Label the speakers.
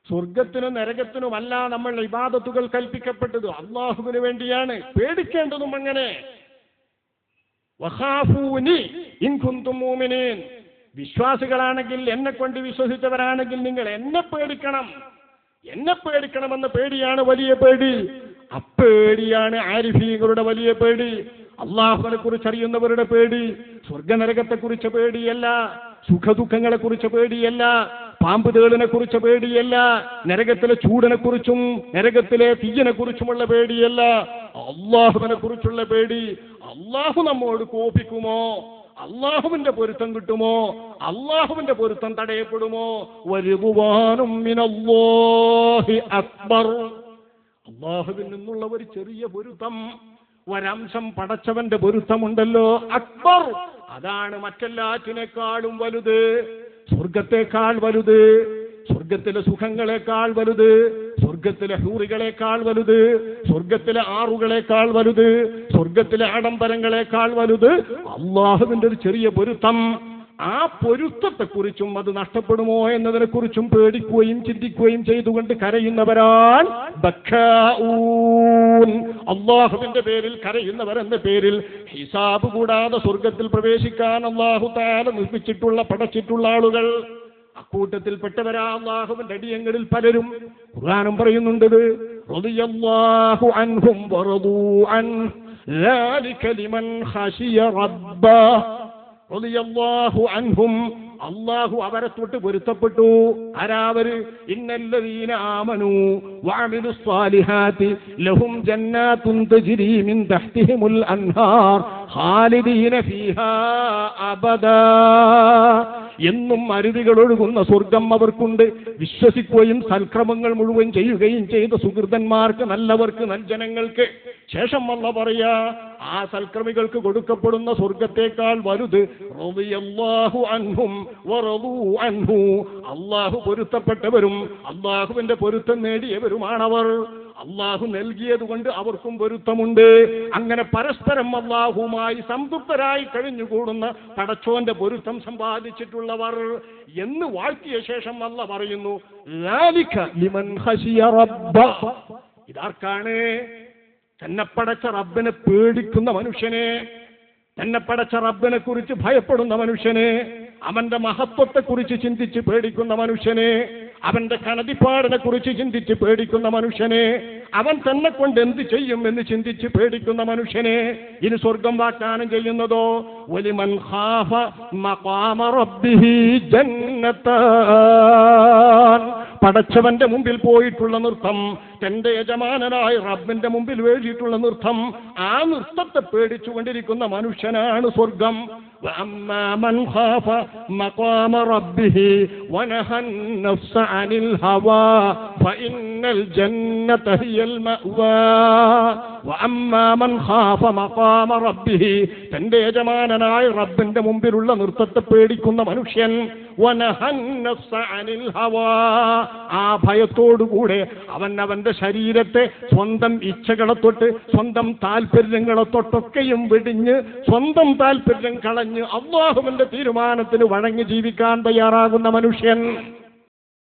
Speaker 1: സ്വർഗത്തിനും നരകത്തിനുമല്ല നമ്മൾ ഇബാദത്തുകൾ കൽപ്പിക്കപ്പെട്ടത്, അള്ളാഹുവിന് വേണ്ടിയാണ്. പേടിക്കേണ്ടതും അങ്ങനെ. വഖാഫൂനി ഇൻ കുന്തും മുഅ്മിനീൻ, വിശ്വാസികളാണെങ്കിൽ, എന്നെ കൊണ്ട് വിശ്വസിച്ചവരാണെങ്കിൽ നിങ്ങൾ എന്നെ പേടിക്കണം. എന്നെ പേടിക്കണമെന്ന പേടിയാണ് വലിയ പേടി. അപ്പേടിയാണ് ആരിഫീകളുടെ വലിയ പേടി. അള്ളാഹുവിനെ കുറിച്ച് അറിയുന്നവരുടെ പേടി. സ്വർഗനരകത്തെ കുറിച്ച് പേടിയല്ല, സുഖദുഃഖങ്ങളെ കുറിച്ച് പേടിയല്ല, പാമ്പ് തേളിനെ കുറിച്ച് പേടിയല്ല, നരകത്തിലെ ചൂടിനെ കുറിച്ചും നരകത്തിലെ തീയനെ കുറിച്ചുമുള്ള പേടിയല്ല, അള്ളാഹുവിനെ കുറിച്ചുള്ള പേടി. അള്ളാഹു നമ്മോട് കോപിക്കുമോ? അള്ളാഹുവിന്റെ പൊരുത്തം കിട്ടുമോ? അള്ളാഹുവിന്റെ പൊരുത്തം തടയപ്പെടുമോ? വരിദുവാനും മിനല്ലാഹി അക്ബർ, അള്ളാഹുവിൽ നിന്നുള്ള ഒരു ചെറിയ പൊരുത്തം, ഒരംശം പടച്ചവന്റെ പൊരുത്തമുണ്ടല്ലോ, അക്ബർ, അതാണ് മറ്റെല്ലാറ്റിനേക്കാളും വലുത്. സ്വർഗത്തെക്കാൾ വലുത്, സ്വർഗത്തിലെ സുഖങ്ങളെക്കാൾ വലുത്, സ്വർഗത്തിലെ ഹൂറികളെക്കാൾ വലുത്, സ്വർഗത്തിലെ ആറുകളെക്കാൾ വലുത്, സ്വർഗത്തിലെ ആഡംബരങ്ങളെക്കാൾ വലുത് അള്ളാഹുവിന്റെ ഒരു ചെറിയ പൊരുത്തം. ആ പൊരുത്തത്തെക്കുറിച്ചും അത് നഷ്ടപ്പെടുമോ എന്നതിനെ കുറിച്ചും പേടിക്കുകയും ചിന്തിക്കുകയും ചെയ്തുകൊണ്ട് കരയുന്നവരാൻ ബക്കാഊൻ, അള്ളാഹുവിന്റെ പേരിൽ കരയുന്നവരെന്ന പേരിൽ ഹിസാബ് കൂടാതെ സ്വർഗത്തിൽ പ്രവേശിക്കാൻ അള്ളാഹു തആല നിർമ്മിച്ചിട്ടുള്ള പടച്ചിട്ടുള്ള ആളുകൾ. അക്കൂട്ടത്തിൽപ്പെട്ടവരാ അള്ളാഹുവിന്റെ അടിയങ്ങളിൽ പലരും. ഖുർആനും പറയുന്നുണ്ട്, റളിയല്ലാഹു അൻഹും വറദൂ അൻ ذلك لمن خشي ربه. റളിയല്ലാഹു അൻഹും, അള്ളാഹു അവരെ തൊട്ട് പൊരുത്തപ്പെട്ടു. ആരാവര്? ഇന്നല്ലദീന ആമനൂ വഅമിലുസ് സ്വാലിഹാത്തി ലഹും ജന്നാത്തുൻ തജ്രി മിൻ തഹ്തിഹിമുൽ അൻഹാർ ഖാലിദീന ഫീഹാ അബദാ. എന്നും അരുവികൾ ഒഴുകുന്ന സ്വർഗം അവർക്കുണ്ട്. വിശ്വസിക്കുകയും സൽക്രമങ്ങൾ മുഴുവൻ ചെയ്യുകയും ചെയ്ത സുഹൃതന്മാർക്ക്, നല്ലവർക്ക്, നൽജനങ്ങൾക്ക്. ശേഷം അല്ലാഹു പറയാ, ആ സൽക്രമികൾക്ക് കൊടുക്കപ്പെടുന്ന സ്വർഗത്തേക്കാൾ വലുത് റളിയല്ലാഹു അൻഹും വറദൂ അൻഹു, അള്ളാഹു പൊരുത്തപ്പെട്ടവരും അള്ളാഹുവിന്റെ പൊരുത്തം നേടിയവരുമാണവർ. അള്ളാഹു നൽകിയത് കൊണ്ട് അവർക്കും പൊരുത്തമുണ്ട്. അങ്ങനെ പരസ്പരം അള്ളാഹുമായി സംതൃപ്തരായി കഴിഞ്ഞുകൂടുന്ന പടച്ചോന്റെ പൊരുത്തം സമ്പാദിച്ചിട്ടുള്ളവർ എന്ന് വാഴ്ത്തിയ ശേഷം അല്ലാഹു പറയുന്നു, ذَلِكَ لِمَنْ خَشِيَ رَبَّهُ. ഇതാർക്കാണ്? തന്നെ പടച്ച റബ്ബിനെ പേടിക്കുന്ന മനുഷ്യനെ, തന്നെ പടച്ച റബ്ബിനെ കുറിച്ച് ഭയപ്പെടുന്ന മനുഷ്യനെ, അവന്റെ മഹത്വത്തെ കുറിച്ച് ചിന്തിച്ച് പേടിക്കുന്ന മനുഷ്യനെ, അവന്റെ കണതിപ്പാടിനെ കുറിച്ച് ചിന്തിച്ച് പേടിക്കുന്ന മനുഷ്യനെ, അവൻ തന്നെ കൊണ്ട് എന്ത് ചെയ്യും എന്ന് ചിന്തിച്ച് പേടിക്കുന്ന മനുഷ്യനെ. ഇനി സ്വർഗം വാഗ്ദാനം ചെയ്യുന്നതോ, വലിമൻ ഖാഫ മഖാമ റബ്ബിഹി ജന്നത്താൻ. പടച്ചവന്റെ മുമ്പിൽ പോയിട്ടുള്ള നൃത്തം, തന്റെ യജമാനനായ റബ്ബിന്റെ മുമ്പിൽ വേണ്ടിയിട്ടുള്ള നൃത്തം, ആ നൃത്തത്തെ പേടിച്ചുകൊണ്ടിരിക്കുന്ന മനുഷ്യനാണ് സ്വർഗം. വഅമ്മാ മൻ ഖാഫ മഖാമ റബ്ബിഹി വനഹൻ നഫ്സ അനിൽ ഹവാ ഫഇന്നൽ ജന്നത ഹിയൽ മഅവാ. വഅമ്മാ മൻ ഖാഫ മഖാമ റബ്ബിഹി, തന്റെ യജമാനനായ റബ്ബിന്റെ മുമ്പിലുള്ള നൃത്തത്തെ പേടിക്കുന്ന മനുഷ്യൻ, വനഹൻ നഫ്സ അനിൽ ഹവാ, ആ ഭയത്തോടുകൂടെ അവൻ അവന്റെ ശരീരത്തെ സ്വന്തം ഇച്ഛകളെ തൊട്ട് സ്വന്തം താല്പര്യങ്ങളെ തൊട്ടൊക്കെയും വെടിഞ്ഞ് സ്വന്തം താല്പര്യം കളഞ്ഞ് അല്ലാഹുവിന്റെ തീരുമാനത്തിന് വഴങ്ങി ജീവിക്കാൻ തയ്യാറാകുന്ന മനുഷ്യൻ,